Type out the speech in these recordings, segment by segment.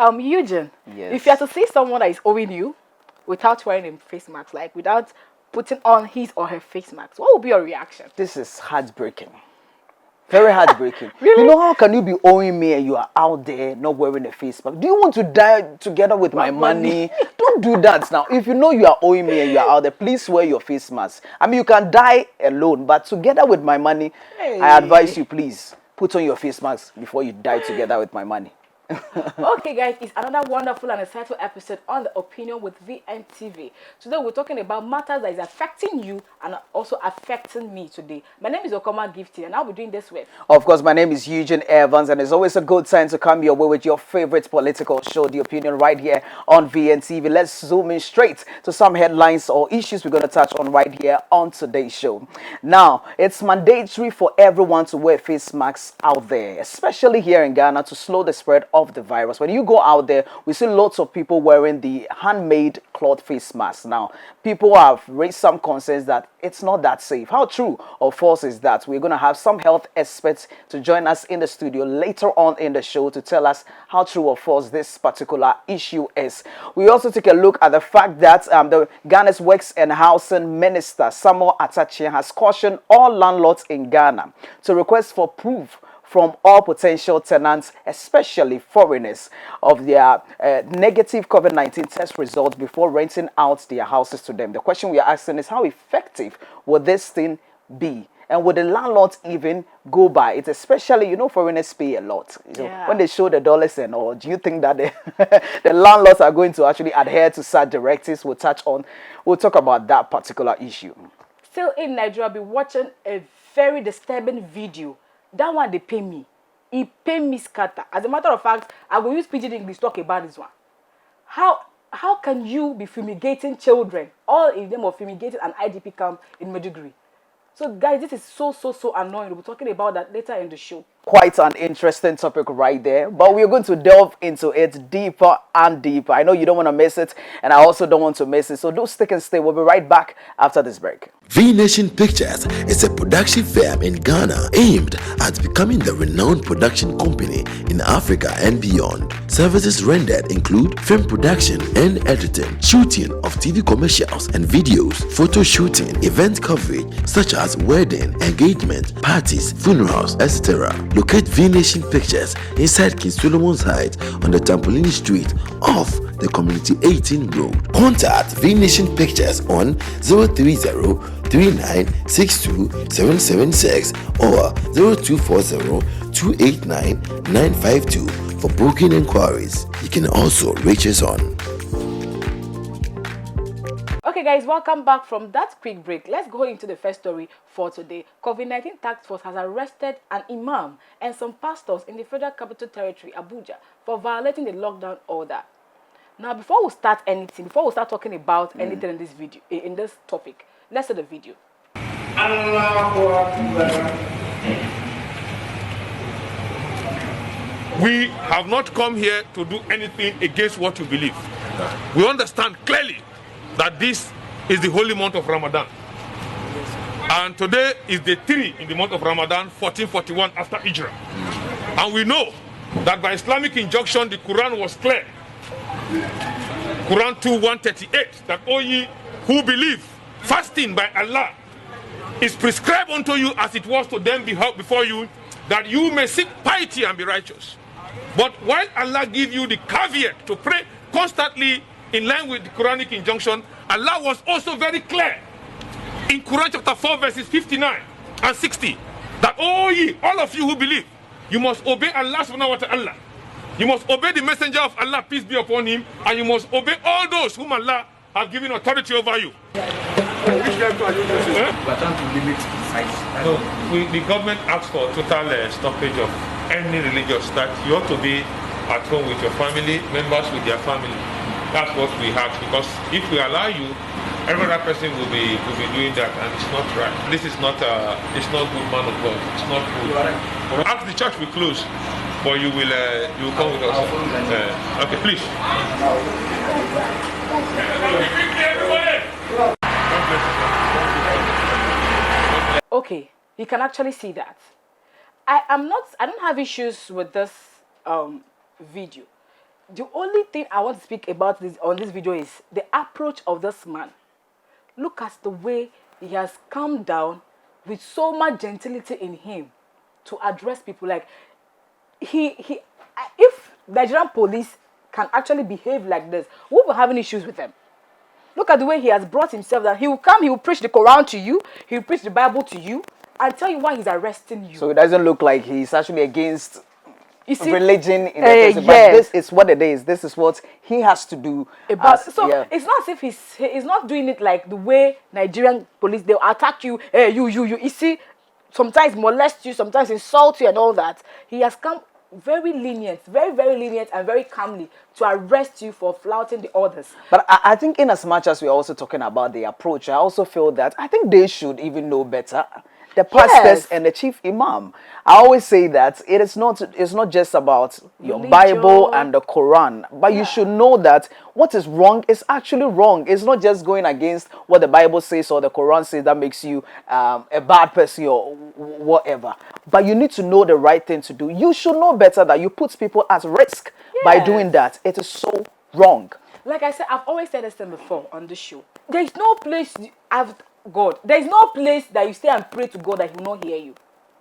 Eugene. Yes. If you have to see someone that is owing you without wearing a face mask, like without putting on his or her face mask, what would be your reaction? This is heartbreaking. Very heartbreaking. Really? You know, how can you be owing me and you are out there not wearing a face mask? Do you want to die together with my money? Don't do that now. If you know you are owing me and you are out there, please wear your face mask. I mean, you can die alone, but together with my money, I advise you, please, put on your face mask before you die together with my money. Okay, guys, it's another wonderful and exciting episode on The Opinion with VNTV. Today, we're talking about matters that is affecting you and also affecting me today. My name is Okoma Gifty, and I'll be doing this with... Of course, my name is Eugene Evans, and it's always a good time to come your way with your favorite political show, The Opinion, right here on VNTV. Let's zoom in straight to some headlines or issues we're going to touch on right here on today's show. Now, it's mandatory for everyone to wear face masks out there, especially here in Ghana, to slow the spread of the virus. When you go out there, we see lots of people wearing the handmade cloth face masks. Now, people have raised some concerns that it's not that safe. How true or false is that? We're going to have some health experts to join us in the studio later on in the show to tell us how true or false this particular issue is. We also take a look at the fact that the Ghana's Works and Housing Minister, Samuel Atachian, has cautioned all landlords in Ghana to request for proof from all potential tenants, especially foreigners, of their negative COVID-19 test results before renting out their houses to them. The question we are asking is, how effective would this thing be? And would the landlords even go by it? Especially, you know, foreigners pay a lot. So when they show the dollars and all, do you think that the landlords are going to actually adhere to such directives? We'll talk about that particular issue. Still in Nigeria, I'll be watching a very disturbing video. That one, they pay me. He pay me scatter. As a matter of fact, I will use pidgin English to talk about this one. How can you be fumigating children, all in the name of fumigating an IDP camp in Maiduguri? So, guys, this is so annoying. We'll be talking about that later in the show. Quite an interesting topic right there, but we're going to delve into it deeper and deeper. I know you don't want to miss it, and I also don't want to miss it, so do stick and stay. We'll be right back after this break. V Nation Pictures is a production firm in Ghana aimed at becoming the renowned production company in Africa and beyond. Services rendered include film production and editing, shooting of TV commercials and videos, photo shooting, event coverage such as wedding, engagement, parties, funerals, etc. Locate V Nation Pictures inside King Solomon's Heights on the Tampolini Street off the Community 18 Road. Contact V Nation Pictures on 030-3962-776 or 0240-289-952 for booking inquiries. You can also reach us on. Okay, guys, welcome back from that quick break. Let's go into the first story for today. COVID-19 task force has arrested an imam and some pastors in the Federal Capital Territory, Abuja, for violating the lockdown order. Now, before we start talking about anything in this video, in this topic, let's see the video. We have not come here to do anything against what you believe. We understand clearly that this is the holy month of Ramadan. And today is day 3 in the month of Ramadan, 1441 after Hijrah. And we know that by Islamic injunction, the Quran was clear. Quran 2:138, that all ye who believe, fasting by Allah is prescribed unto you as it was to them before you, that you may seek piety and be righteous. But while Allah give you the caveat to pray constantly in line with the Quranic injunction, Allah was also very clear in Quran chapter 4 verses 59 and 60 that all of you who believe, you must obey Allah subhanahu wa ta'ala. You must obey the messenger of Allah, peace be upon him, and you must obey all those whom Allah have given authority over you. Which level are you using? We're trying to limit size. No, the government asks for total stoppage of any religious, that you ought to be at home with your family, members with their family. That's what we have, because if we allow you, every other person will be doing that, and it's not right. This is not it's not good, man of God. It's not good. After the church will close, but you will come with us. Okay, please. Okay, you can actually see that. I don't have issues with this video. The only thing I want to speak about this on this video is the approach of this man. Look at the way he has calmed down with so much gentility in him to address people. Like if Nigerian police can actually behave like this, we'll be having issues with them. Look at the way he has brought himself that he will come, he will preach the Quran to you, he will preach the Bible to you, and tell you why he's arresting you. So it doesn't look like he's actually against You see, religion in the sense, but this is what it is. This is what he has to do. It's not as if he's not doing it like the way Nigerian police, they'll attack you, you see, sometimes molest you, sometimes insult you and all that. He has come very lenient, very, very lenient and very calmly to arrest you for flouting the orders. But I think in as much as we're also talking about the approach, I also feel that I think they should even know better. The pastors and the chief imam. I always say that it's not just about your Bible and the Quran, but you should know that what is wrong is actually wrong. It's not just going against what the Bible says or the Quran says that makes you a bad person or whatever. But you need to know the right thing to do. You should know better that you put people at risk by doing that. It is so wrong. Like I said, I've always said this thing before on the show. There is no place there is no place that you stay and pray to God that He will not hear you.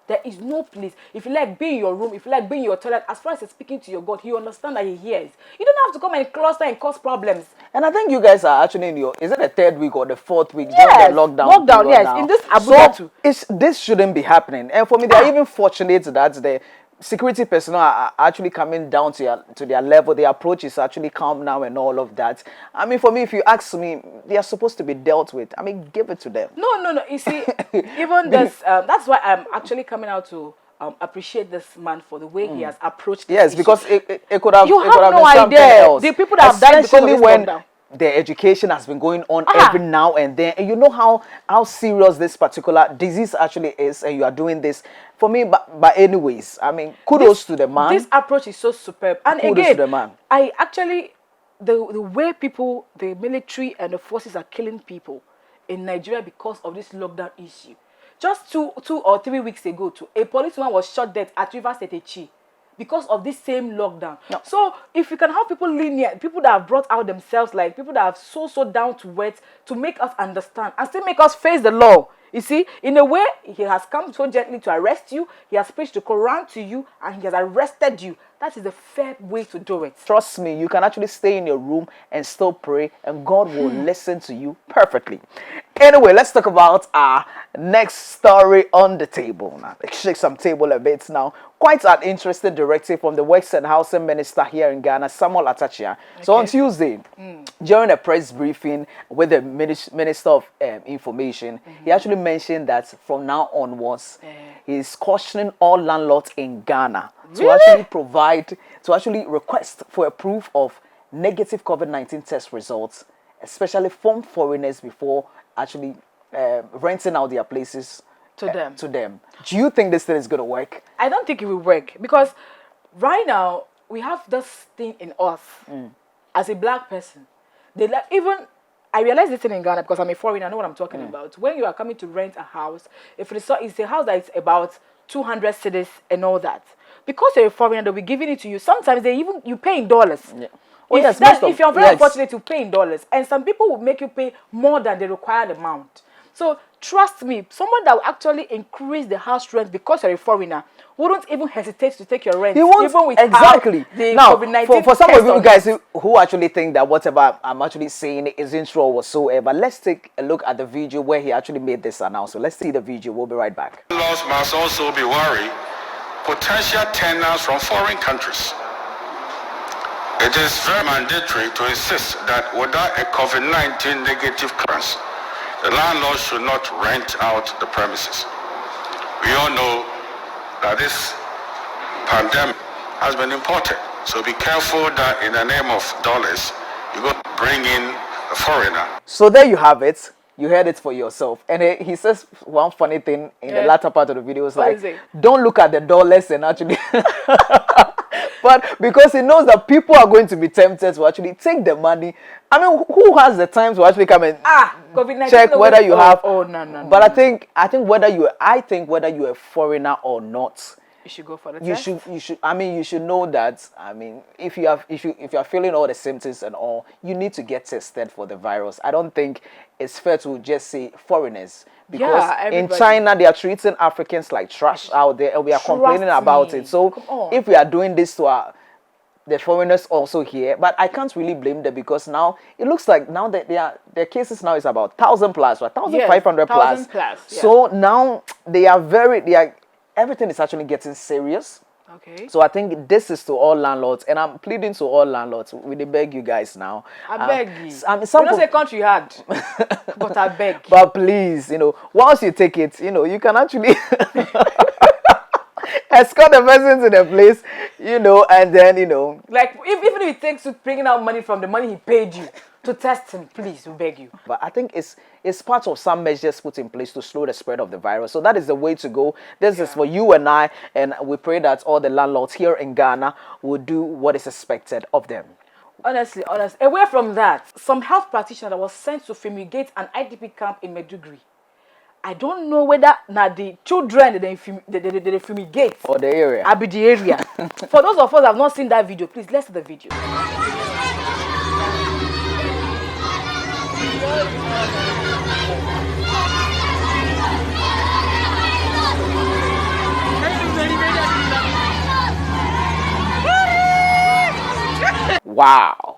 There is no place. If you like being in your room, if you like being in your toilet, as far as you're speaking to your God, He understands that He hears. You don't have to come and cluster and cause problems. And I think you guys are actually in is it the 3rd week or the 4th week? Yes, during the lockdown. Yes, now. in this Abuja too. This shouldn't be happening. And for me, they're even fortunate that the security personnel are actually coming down to their level. The approach is actually calm now and all of that. I mean, for me, if you ask me, they are supposed to be dealt with. I mean, give it to them. No. You see, even this, that's why I'm actually coming out to appreciate this man for the way he has approached this Yes, issue. because it could have, you it could have no been something idea. else. The people that have died because of this when lockdown. the education has been going on every now and then, and you know how serious this particular disease actually is, and you are doing this for me. But anyways, I mean, kudos to the man. This approach is so superb. And kudos again, to the man. I actually the way people, the military and the forces are killing people in Nigeria because of this lockdown issue. Just two or 3 weeks ago, a policeman was shot dead at Rivers State because of this same lockdown. No. So if we can have people lenient, people that have brought out themselves, like people that have so down to earth, to make us understand and still make us face the law. You see, in a way, He has come so gently to arrest you. He has preached the Quran to you and He has arrested you. That is the fair way to do it. Trust me, you can actually stay in your room and still pray, and God will listen to you perfectly. Anyway, let's talk about our next story on the table. Now, let's shake some table a bit now. Quite an interesting directive from the Works and Housing Minister here in Ghana, Samuel Atachia. Okay. So on Tuesday, during a press briefing with the Minister of Information, he actually mentioned that from now onwards, he is cautioning all landlords in Ghana to actually request for a proof of negative COVID-19 test results, especially from foreigners, before actually renting out their places to them. Do you think this thing is going to work? I don't think it will work, because right now we have this thing in us as a black person. I realize this thing in Ghana because I'm a foreigner. I know what I'm talking about. When you are coming to rent a house, if it's a house that is about 200 cedis and all that, because you're a foreigner, they'll be giving it to you. Sometimes you pay in dollars. Yeah. If you're very fortunate to pay in dollars, and some people will make you pay more than the required amount. So trust me, someone that will actually increase the house rent because you're a foreigner wouldn't even hesitate to take your rent. He won't, even with exactly. The now, COVID-19 for some of you guys who actually think that whatever I'm actually saying isn't true or whatsoever, let's take a look at the video where he actually made this announcement. Let's see the video. We'll be right back. Landlords must also be worried potential tenants from foreign countries. It is very mandatory to insist that without a COVID-19 negative clearance, the landlord should not rent out the premises. We all know that this pandemic has been imported, so be careful that in the name of dollars, you go bring in a foreigner. So there you have it. You heard it for yourself. And he says one funny thing in the latter part of the video. It's like, don't look at the dollars and actually... But because he knows that people are going to be tempted to actually take the money. I mean, who has the time to actually come and check whether you have... Oh, no. But I think whether you're a foreigner or not, You should go for the you test. should I mean, you should know that, I mean, if you are feeling all the symptoms and all, you need to get tested for the virus. I don't think it's fair to just say foreigners, because Yeah, in everybody. China they are treating Africans like trash out there, and we are complaining Trust about me. it. So Come on. if we are doing this to the foreigners also here, but I can't really blame them, because now it looks like now that their cases now is about 1,000 plus, or 1,500 Yes, 1,000 plus, yeah. So now everything is actually getting serious. Okay. So I think this is to all landlords, and I'm pleading to all landlords. We beg you guys now. I beg you. Some We don't say country hard, but I beg. but please, once you take it, you can actually escort the person to the place, and then, Like, even if it takes you bringing out money from the money he paid you to test him, please, we beg you. But I think it's part of some measures put in place to slow the spread of the virus. So that is the way to go. This is for you and I, and we pray that all the landlords here in Ghana will do what is expected of them. Honestly, away from that, some health practitioner was sent to fumigate an IDP camp in Maiduguri. I don't know whether now the children they fumigate Or the area. I be the area. For those of us that have not seen that video, please let's see the video. Wow.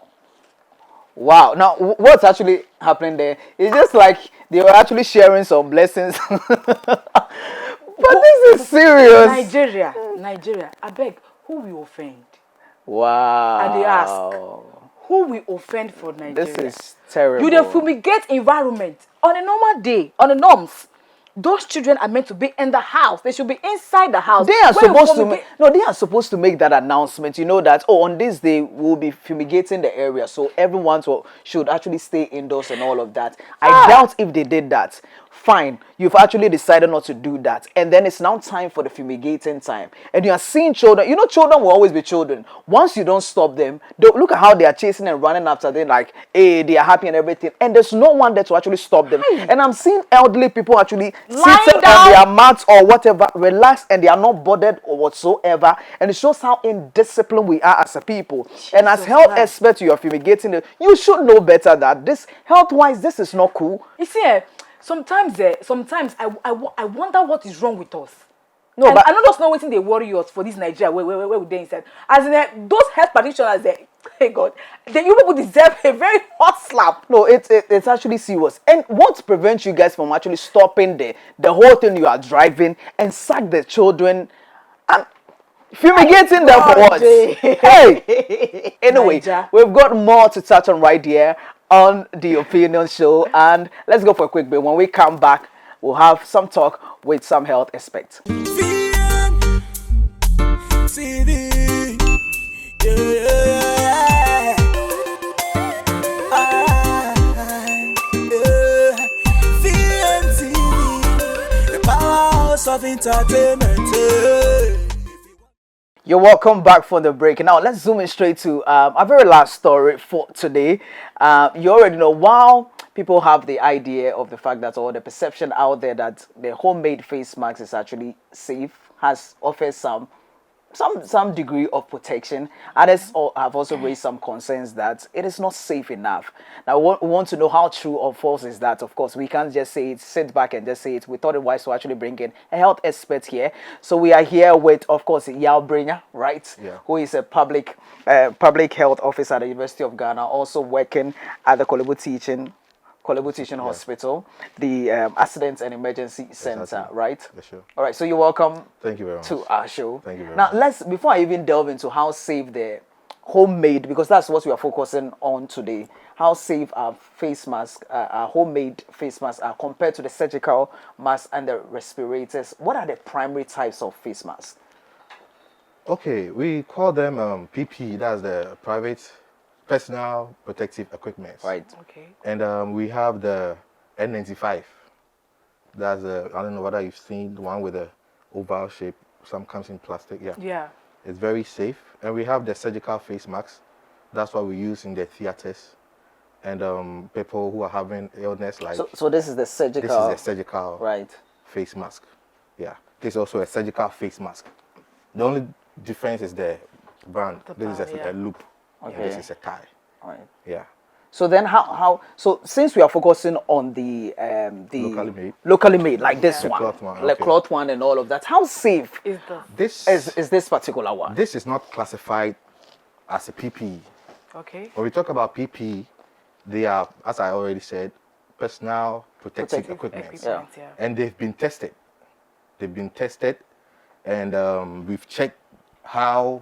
Now, what's actually happening there? It's just like they were actually sharing some blessings. But this is serious. Nigeria, I beg, who we offend? Wow. And they ask, who we offend for Nigeria? This is terrible. You the fumigate environment on a normal day, on the norms. Those children are meant to be in the house. They should be inside the house. They are supposed to they are supposed to make that announcement. You know that, on this day we'll be fumigating the area, so everyone should actually stay indoors and all of that. I doubt if they did that. Fine, you've actually decided not to do that, and then it's now time for the fumigating time, and you are seeing children. Children will always be children. Once you don't stop them, look at how they are chasing and running after them, like, hey, they are happy and everything, and there's no one there to actually stop them. And I'm seeing elderly people actually sitting on their mats or whatever, relaxed, and they are not bothered or whatsoever, and it shows how indisciplined we are as a people. And as health experts, you are fumigating them. You should know better that this, health-wise, this is not cool. You see, sometimes I wonder what is wrong with us. No, and but I don't just know what they worry us for this Nigeria where we there inside. As in those health practitioners, hey God, you people deserve a very hot slap. No, it's actually serious. And what prevents you guys from actually stopping the whole thing you are driving and sack the children and fumigating them for what? Hey! Anyway, Niger. We've got more to touch on right here on the Opinion Show, and let's go for a quick break. When we come back, we'll have some talk with some health experts. Of entertainment. You're welcome back for the break. Now let's zoom in straight to our very last story for today. You already know, while people have the idea of the fact that, or the perception out there that the homemade face mask is actually safe, offers some degree of protection, others have also raised some concerns that it is not safe enough. Now we want to know how true or false is that. Of course, we can't just say it, sit back and just say it. We thought it wise to actually bring in a health expert here. So we are here with, of course, Yao Brinya, right? Yeah. Who is a public health officer at the University of Ghana, also working at the Kolebu Teaching Hospital, the Accident and Emergency Center, Exactly. right? Yeah, sure. All right, so you're welcome. Thank you very much. To our show. Thank you very now, much. before I even delve into how safe the homemade, because that's what we are focusing on today, how safe our face masks, our homemade face masks are compared to the surgical masks and the respirators. What are the primary types of face masks? Okay, we call them PP, that's the private personal protective equipment. Right. Okay. And we have the N95. That's I don't know whether you've seen the one with the oval shape. Some comes in plastic. Yeah. Yeah. It's very safe. And we have the surgical face masks. That's what we use in the theaters. And people who are having illness like. So this is the surgical. This is a surgical right. face mask. Yeah. This is also a surgical face mask. The only difference is the band. The This band, is a yeah. loop. Okay. And this is a tie. All right. Yeah. So then so since we are focusing on the locally made like this The one, cloth one, like okay. cloth one and all of that, how safe Is the This is particular one? this is not classified as a PPE. okay? When we talk about PPE, they are, as I already said, personal protective equipment. Yeah. And they've been tested. They've been tested, and we've checked how,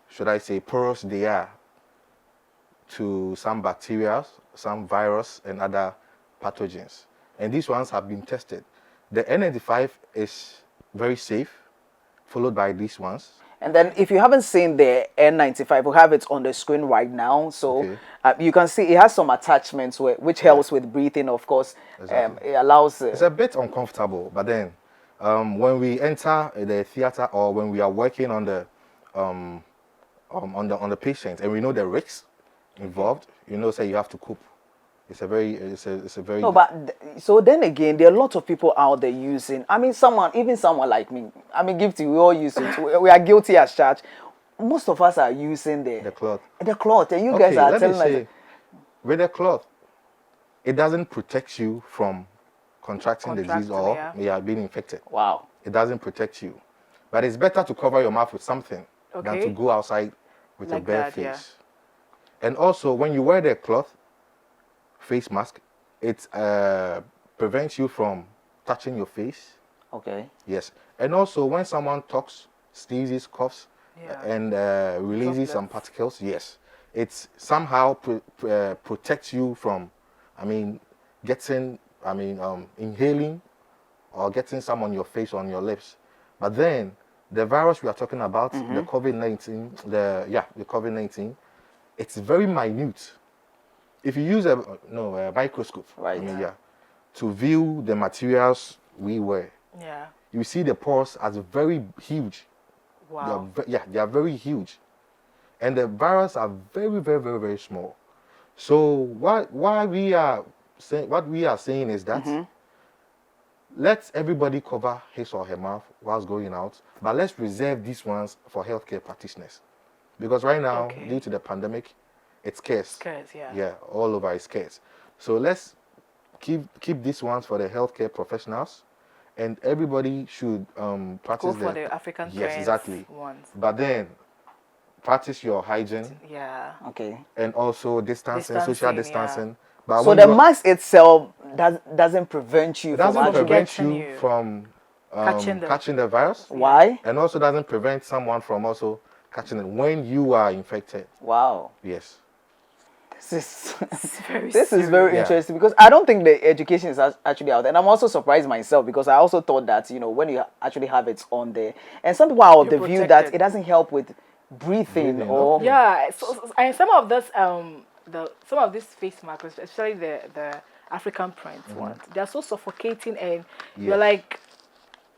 should I say, porous they are to some bacteria, some virus, and other pathogens. And these ones have been tested. The N95 is very safe, followed by these ones. And then if you haven't seen the N95, we have it on the screen right now. So Okay. you can see it has some attachments which helps with breathing, of course. Exactly. It allows... It's a bit uncomfortable, but then when we enter the theater or when we are working on the patient and we know the risks involved, say you have to cope. It's a very No, but so then again, there are a lot of people out there using. I mean, even someone like me. I mean, Gifty, we all use it. We are guilty as charged. Most of us are using the cloth. The cloth, and you Okay, guys are let me telling say, us. with the cloth, it doesn't protect you from contracting the disease or being infected. Wow. It doesn't protect you, but it's better to cover your mouth with something than to go outside with Like a bare that, face. yeah. And also, when you wear the cloth face mask, it prevents you from touching your face. Okay. Yes. And also, when someone talks, sneezes, coughs, and releases some particles, yes, it somehow protects you from, inhaling or getting some on your face or on your lips. But then, the virus we are talking about, the COVID-19, the COVID-19, it's very minute. If you use a microscope, Right. to view the materials we wear, you see the pores as very huge. Wow. They are very huge, and the virus are very, very, very, very small. So what we are saying is that let everybody cover his or her mouth whilst going out, but let's reserve these ones for healthcare practitioners, because right now, due to the pandemic, it's scarce. Scarce, yeah. Yeah, all over it's scarce. So let's keep these ones for the healthcare professionals, and everybody should practice Go for the African yes, trends exactly. ones. But then practice your hygiene Yeah. Okay. and also distancing, social distancing. But So the mask itself doesn't prevent you it doesn't from prevent Getting you you. from Catching the virus, Why? and also doesn't prevent someone from also catching it when you are infected. Wow. Yes. This Very is very Yeah. interesting, because I don't think the education is actually out there. And I'm also surprised myself, because I also thought that, when you actually have it on there, and some people are of the You're view that protected. it doesn't help with breathing or... okay. Yeah, and some of this, some of these face masks, especially the African print ones, they are so suffocating, and you're like,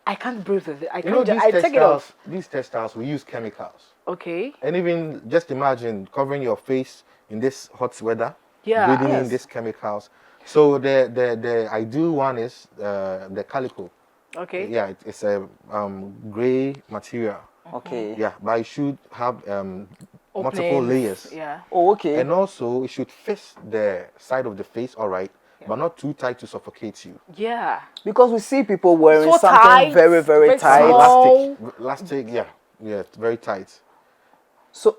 I can't breathe with it. I can't. I take it off. These textiles, we use chemicals. Okay. And even just imagine covering your face in this hot weather, Yeah. breathing in Yes. these chemicals. So the ideal one is the calico. Okay. Yeah, it's a gray material. Okay. Yeah, but it should have multiple Openings, layers. Yeah. Oh, okay. And also, it should face the side of the face, all right, but not too tight to suffocate you. Yeah. Because we see people wearing So something tight, very, very very tight. small. Elastic, yeah, very tight. So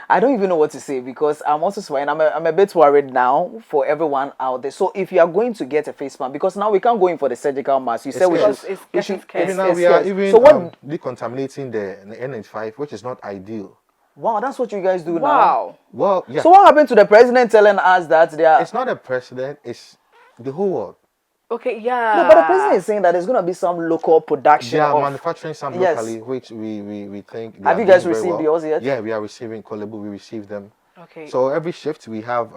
I don't even know what to say, because I'm also swearing. I'm a bit worried now for everyone out there. So if you are going to get a face mask, because now we can't go in for the surgical mask. You said we scarce. should. It's We getting should. scarce. Even now, it's we are scarce. even So what? decontaminating the N95, which is not ideal. Wow, that's what you guys do now. Wow. Well, yeah. So what happened to the president telling us that they are? It's not a precedent, it's the whole world. Okay. Yeah. No, but the president is saying that there's going to be some local production They are of... manufacturing some Yes. locally, which we think. They Have are you guys doing very received well. yours yet? Yeah, we are receiving Kolebu. We receive them. Okay. So every shift we have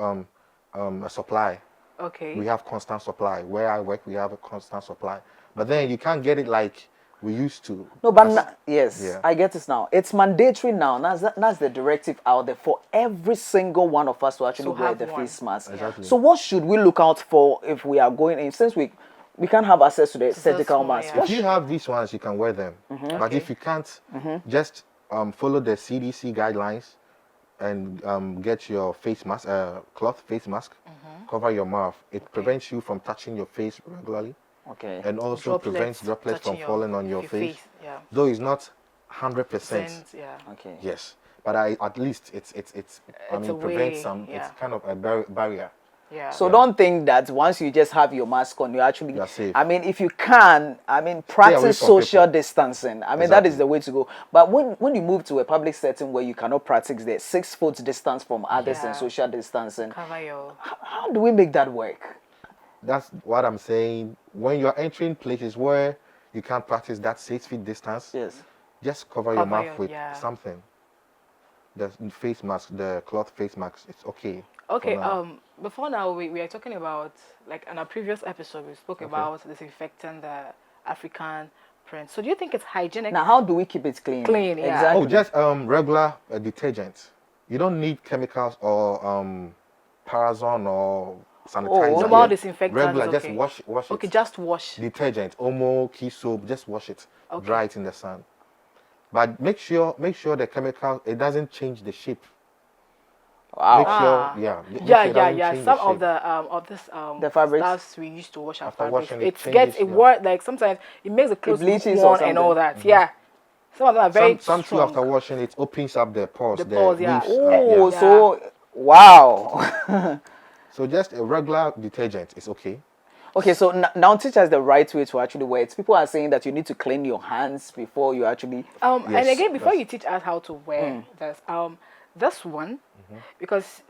a supply. Okay. We have constant supply. Where I work, we have a constant supply. But then you can't get it like we used to. No, but yes, Yeah. I get this now. It's mandatory now. That's the directive out there for every single one of us to actually To wear have the one. face mask. Exactly. So what should we look out for if we are going in? Since we we can't have access to the so surgical small, mask. yeah. If you have these ones, you can wear them. But if you can't, just follow the CDC guidelines and get your face mask, cloth face mask, cover your mouth. It prevents you from touching your face regularly, Okay. and also prevents droplets from touching falling on your face. Yeah. Though it's not 100%. Yeah. Okay. Yes, but at least it's I mean, a prevents way, some. yeah. It's kind of a barrier. Yeah. So don't think that once you just have your mask on, you actually. You're safe. I mean, if you can, I mean, away practice from social people. distancing. I mean, that is Exactly. the way to go. But when you move to a public setting where you cannot practice the 6 foot distance from others and Yeah. social distancing, Cover your. how do we make that work? That's what I'm saying. When you're entering places where you can't practice that 6 feet distance, Yes. just cover your Cover mouth your- with yeah. something. The face mask, the cloth face mask, it's okay. Okay. for now. Before now, we are talking about, like, in our previous episode, we spoke about disinfecting the African print. So do you think it's hygienic? Now, how do we keep it clean? Clean, yeah. Exactly. Oh, just regular detergent. You don't need chemicals or Parazon or sanitizer. okay. Normal disinfectant is Regular, just okay. wash Okay, it. just wash. Detergent, Omo, key soap, just wash it. Okay. Dry it in the sun. But make sure the chemical, it doesn't change the shape. Wow. Make sure, make sure it doesn't change Some the of shape. the The fabrics? stuffs we used to wash our After fabrics. washing, it It gets changes, it yeah. work, like sometimes it makes the clothes look bleaches or worn and all something. that. Yeah. Some of them are very Some too, strong. after washing, it opens up the pores. The pores, yeah. leaves, Oh, yeah. so wow. So just a regular detergent is okay. Okay, so now teach us the right way to actually wear it. People are saying that you need to clean your hands before you actually. And Yes, again, before that's- you teach us how to wear this one, because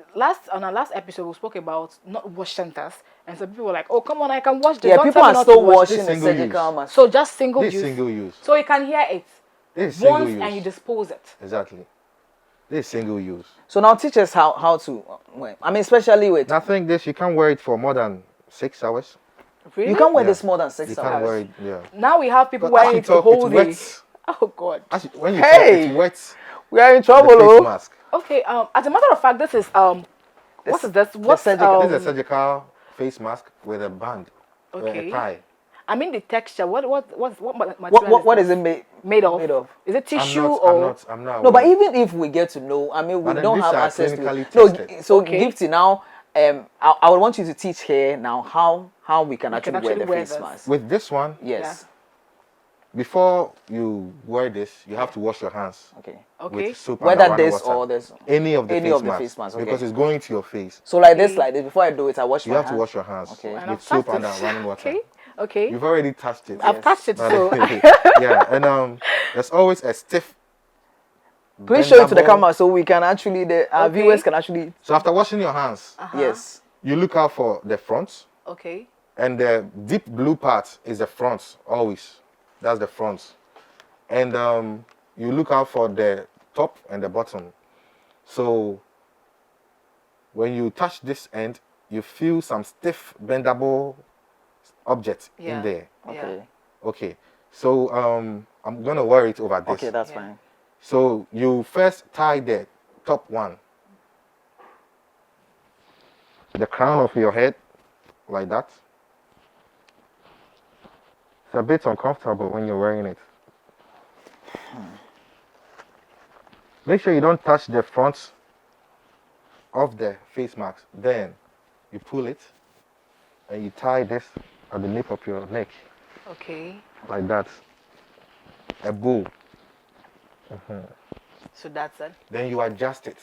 on our last episode we spoke about not washing this, and some people were like, "Oh, come on, I can wash this." Yeah, Don't people tell me are not to still wash washing This the single surgical use. mask. So just single This use. single use. So you can hear it This is single once use. and you dispose it. Exactly. This is single use. So now teach us how to wear. I mean, especially with Nothing. This you can't wear it for more than 6 hours. Really? you can't wear Yeah. this more than 6 You hours. can't wear it. Yeah. Now we have people But wearing as you it the talk, whole it day. wets. Oh God. When you Hey! talk, it wets We are in the trouble, face oh. mask. Okay. As a matter of fact, this is what is this? What's surgical- This is a surgical face mask with a band, Okay. a tie. I mean the texture. What material? What is this? it made? Made of? Made of? Is it tissue I'm or? not. I'm not. No, but aware. even if we get to know, I mean, we But then don't these have are access to clinically it. No, tested. so Okay. Gifty now, I would want you to teach here now how we can actually wear the face this. mask. With this one, Yes. before you wear this, you have to wash your hands Okay. Okay. with soap and Whether running this water. or this. Any of the Any face of the masks, face masks, okay. because it's going to your face. So like this. Before I do it, I wash You my have to hands. wash your hands Okay. And with I've soap touched and it. running water. Okay. Okay. You've already touched it. I've touched it, so Yeah, and there's always a stiff. Please show it to the bendable- camera so we can actually, our Okay. viewers can actually. So after washing your hands, Yes. you look out for the front, Okay. and the deep blue part is the front always. That's the front, and you look out for the top and the bottom. So when you touch this end, you feel some stiff bendable object Yeah. in there. Okay. Okay, so I'm gonna wear it over this. Okay, that's Yeah. fine. So you first tie the top one, the crown of your head, like that. It's a bit uncomfortable when you're wearing it. Make sure you don't touch the front of the face mask. Then you pull it and you tie this at the nape of your neck, Okay. like that. A bow. So that's it. Then you adjust it,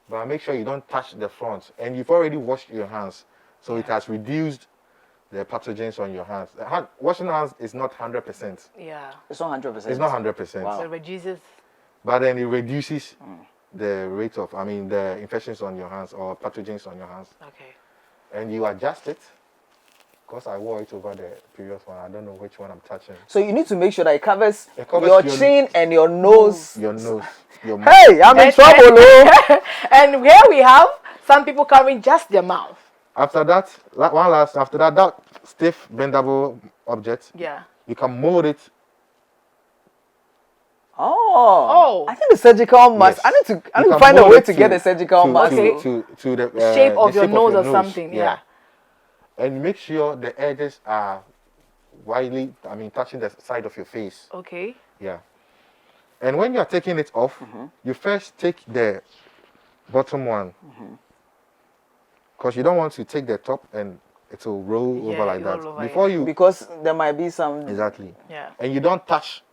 but make sure you don't touch the front. And you've already washed your hands, so it has reduced the pathogens on your hands. Washing hands is not 100%. Yeah. It's not 100%. It's not 100%, Wow. So it reduces. but then it reduces the rate of, the infections on your hands or pathogens on your hands. Okay. And you adjust it. Because I wore it over the previous one, I don't know which one I'm touching. So you need to make sure that it covers, It covers your your- chin and your nose. Your nose, your mouth. Hey, I'm in trouble, oh. And here we have some people covering just their mouth. After that, after that stiff bendable object, Yeah. you can mold it. Oh. Oh. I think the surgical mask. Yes. I need to You can find a mold way it to get the surgical mask. Okay. to the Shape of the your nose or something. Yeah. And make sure the edges are widely, touching the side of your face. Okay. Yeah. And when you are taking it off, you first take the bottom one. Because you don't want to take the top and it will roll over like that. over, Before you... Because there might be some... Exactly. Yeah. And you don't touch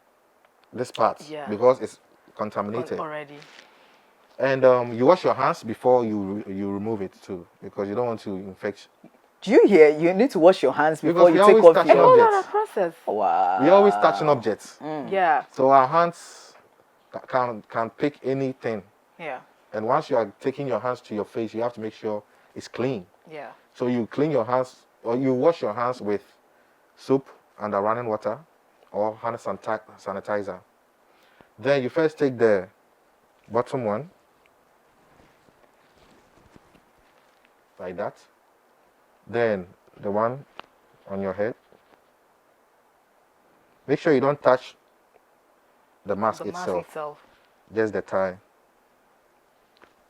this part because it's contaminated. Already. And you wash your hands before you remove it too, because you don't want to infect. Do you hear? You need to wash your hands before Because you take off touching your... Oh, objects. that process. Wow. We're always touching objects. Yeah. So our hands can pick anything. Yeah. And once you are taking your hands to your face, you have to make sure it's clean. Yeah. So you clean your hands, or you wash your hands with soap and running water or hand sanitizer. Then you first take the bottom one, like that. Then the one on your head. Make sure you don't touch the mask itself. Just the tie.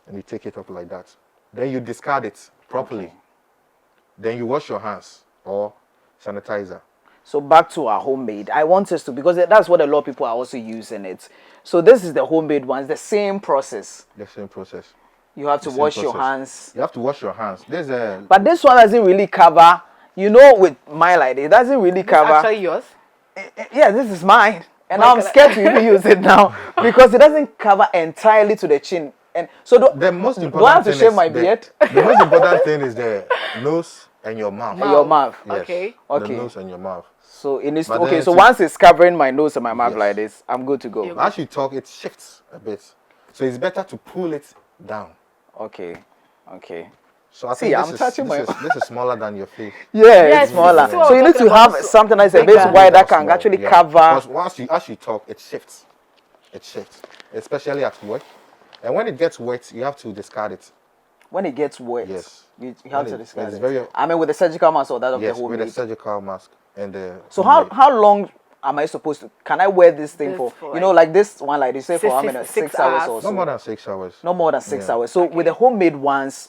And you take it up like that. Then you discard it properly. Okay. Then you wash your hands or sanitizer. So back to our homemade. I want us to, because that's what a lot of people are also using it. So this is the homemade ones, the same process. The same process. You have to wash your hands. You have to wash your hands. There's a... But this one doesn't really cover, you know, with my light, it doesn't really cover. Actually yours? Yeah, this is mine. And I'm scared to even use it now because it doesn't cover entirely to the chin. And so the most important do I have to shave my beard? The most important thing is the nose and your mouth. Your mouth. Yes, Okay. Okay. The nose and your mouth. So it needs to, But okay, then so to- once it's covering my nose and my mouth like this, I'm good to go. As you talk, it shifts a bit. So it's better to pull it down. Okay. Okay. So I See, think I'm touching my... this is smaller than your face. Yeah, Yes, it's smaller. this is what So you we're need to talking have about. something that's a bit Bigger. wide that Small, can actually yeah. cover. Because as you talk, it shifts. It shifts, especially at work. And when it gets wet, you have to discard it. When it gets wet, Yes. you have When to it- discard it's it. very- I mean, with the surgical mask or that of Yes, the with homemade. a surgical mask and the. So homemade. how long am I supposed to? Can I wear this thing This for? for You know, like this one, like they say for how many? 6 hours or so. Not more than 6 hours. No more than 6 Yeah. hours. So with the homemade ones,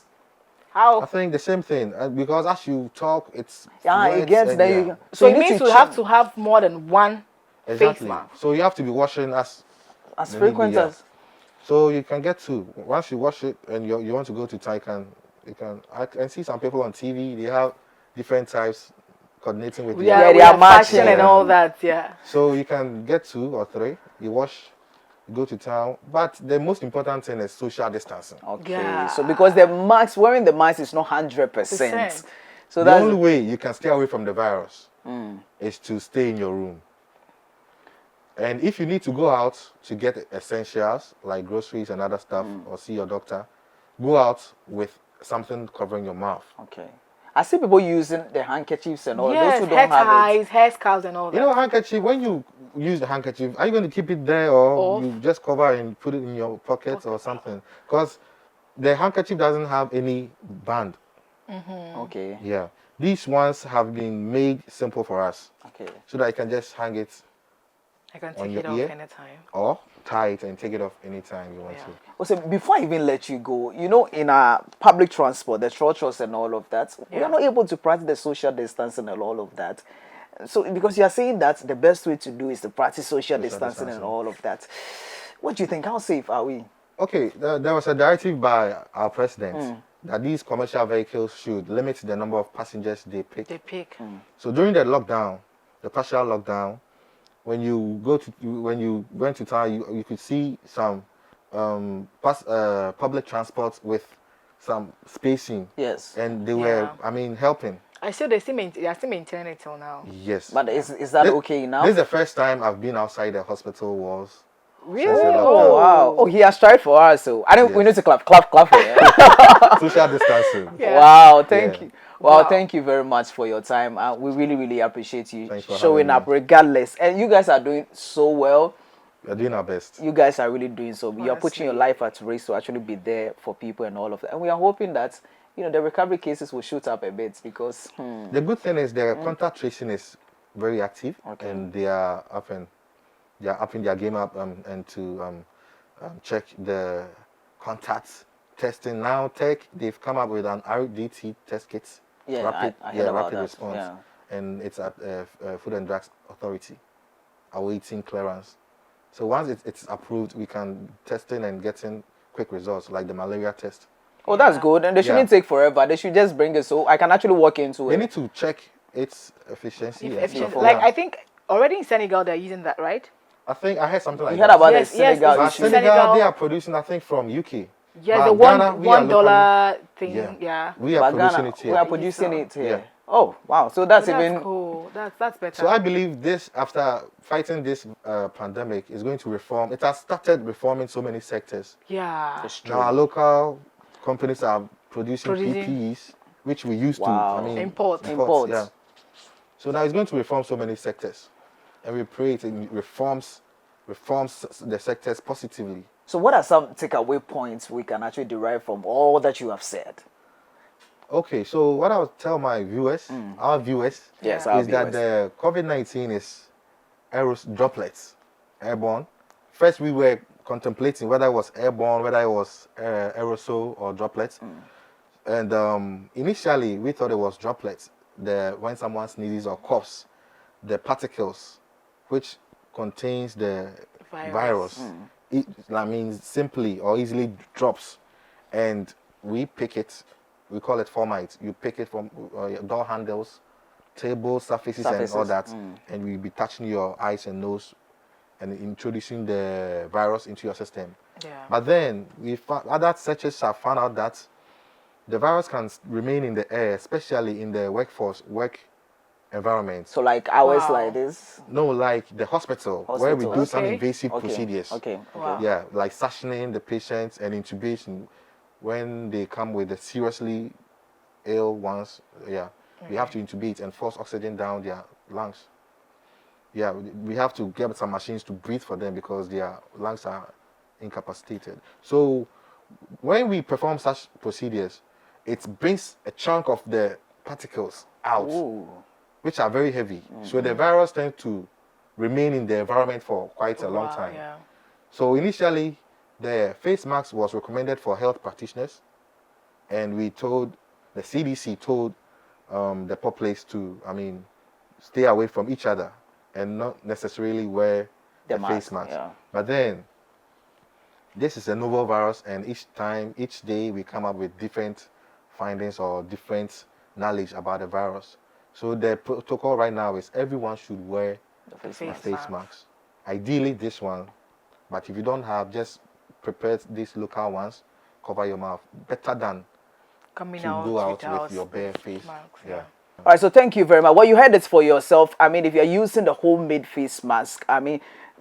How? I think the same thing because as you talk, it's it wet gets and there. yeah. You, So you it need means to you have check to have more than one face Exactly. mask. So you have to be washing as the frequent media. as. So you can get to once you wash it and you want to go to Thai, I can see some people on TV. They have different types coordinating with Yeah, they we are are matching. fashion and all that. Yeah. So you can get 2 or 3. You wash, you go to town. But the most important thing is social distancing. Okay. Yeah. So because the mask, wearing the mask is not 100%. So The that's only way you can stay away from the virus is to stay in your room. And if you need to go out to get essentials like groceries and other stuff or see your doctor, go out with something covering your mouth. okay. I see people using the handkerchiefs and all. Yes, Those who hair don't have it. ties, hair scarves and all that. You know, handkerchief, when you use the handkerchief, are you going to keep it there or Off. you just cover and put it in your pocket or something? Because the handkerchief doesn't have any band. Okay. Yeah. These ones have been made simple for us Okay. so that you can just hang it I can on take your it off ear. anytime. or tie it and take it off anytime you want Yeah. to. Also, before I even let you go, you know, in our public transport, the trotros and all of that, we Yeah. are not able to practice the social distancing and all of that. So, because you are saying that the best way to do is to practice social distancing and distancing. all of that. What do you think? How safe are we? Okay, there was a directive by our president that these commercial vehicles should limit the number of passengers they pick. They pick. So during the lockdown, the partial lockdown, when you went to town, you could see some public transport with some spacing. Yes. And they were, Yeah. I mean, helping. They are still maintaining it till now. Yes. But is that okay now? This is the first time I've been outside the hospital walls. Really? Since the Oh, lockdown. wow. Oh, he has tried for us. So I think we Yes. need to clap for him. Social distancing. Yeah. Wow, thank Yeah. you. Wow, Wow. thank you very much for your time. We really, really appreciate you Thanks for showing having up me. regardless. And you guys are doing so well. We're doing our best. You guys are really doing so. You're putting your Honestly. life at risk to actually be there for people and all of that. And we are hoping that, you know, the recovery cases will shoot up a bit because The good thing is the contact tracing is very active, Okay. and they are upping their game up and to check the contacts testing. Now, they've come up with an RDT test kit. Yeah, rapid, I heard about rapid that. response. Yeah. and it's at Food and Drugs Authority, awaiting clearance. So once it's approved, we can test in and get in quick results, like the malaria test. Oh, that's good. And they shouldn't take forever. They should just bring it so I can actually walk into it. They need to check its efficiency. Like, I think already in Senegal, they're using that, right? I think I heard something like You heard that. about Yes, the Senegal yes, issue. Senegal, they are producing, I think, from UK. Yeah, But the Ghana, we are $1 thing. Yeah. We are But producing Ghana, it here. we are producing it here. Yeah. Oh, wow. So that's That's even... cool. That's better. So I believe this, after fighting this pandemic, is going to reform. It has started reforming so many sectors. Yeah. Now our local companies are producing PPEs, which we used to, I mean, import. Yeah. So now it's going to reform so many sectors, and we pray it reforms the sectors positively. So what are some takeaway points we can actually derive from all that you have said? Okay, so what I would tell my viewers, our viewers, Yes, is that the COVID-19 is droplets, airborne. First, we were contemplating whether it was airborne, whether it was aerosol or droplets. And initially, we thought it was droplets. When someone sneezes or coughs, the particles, which contains the virus, I mean, simply or easily drops, and we pick it. We call it formite. You pick it from door handles, table surfaces and all that, and we'll be touching your eyes and nose and introducing the virus into your system. Yeah. But then other searches have found out that the virus can remain in the air, especially in the work environment. So like hours like this? No, like the hospital. Where we do some invasive Okay. procedures. Okay. Wow. Yeah, like suctioning the patients and intubation when they come with the seriously ill ones. Yeah, we have to intubate and force oxygen down their lungs. Yeah, we have to get some machines to breathe for them because their lungs are incapacitated. So when we perform such procedures, it brings a chunk of the particles out, which are very heavy. So the virus tends to remain in the environment for quite a long time. Yeah. So initially, the face mask was recommended for health practitioners, and the CDC told the populace to, stay away from each other and not necessarily wear the face mask. Yeah. But then, this is a novel virus, and each day we come up with different findings or different knowledge about the virus. So the protocol right now is everyone should wear a face mask. Ideally this one, but if you don't have, just prepare these local ones, cover your mouth. Better than Coming to out go out without with your bare face. Yeah. All right, so thank you very much. Well, you heard it for yourself. If you're using the homemade face mask,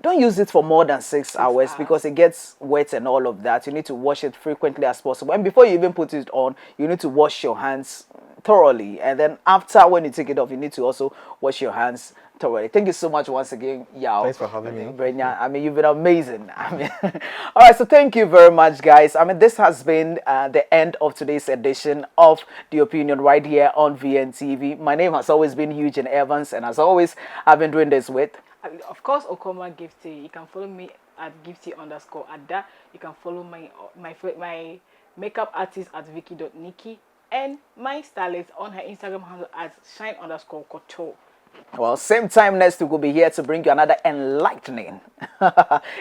don't use it for more than 6 hours because it gets wet and all of that. You need to wash it frequently as possible. And before you even put it on, you need to wash your hands thoroughly. And then after, when you take it off, you need to also wash your hands thoroughly. Thank you so much once again, Yao. Thanks for having me. Brenya, you've been amazing. All right, so thank you very much, guys. This has been the end of today's edition of The Opinion right here on VNTV. My name has always been Eugene Evans, and as always, I've been doing this with... Of course, Okoma Gifty. You can follow me at Gifty_Ada. You can follow my makeup artist at Vicky.Nikki and my stylist on her Instagram handle at shine_couture. Well, same time next week, we'll be here to bring you another enlightening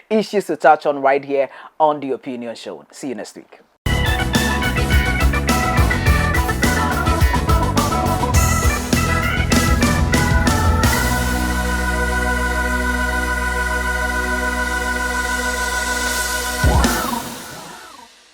issues to touch on right here on The Opinion Show. See you next week.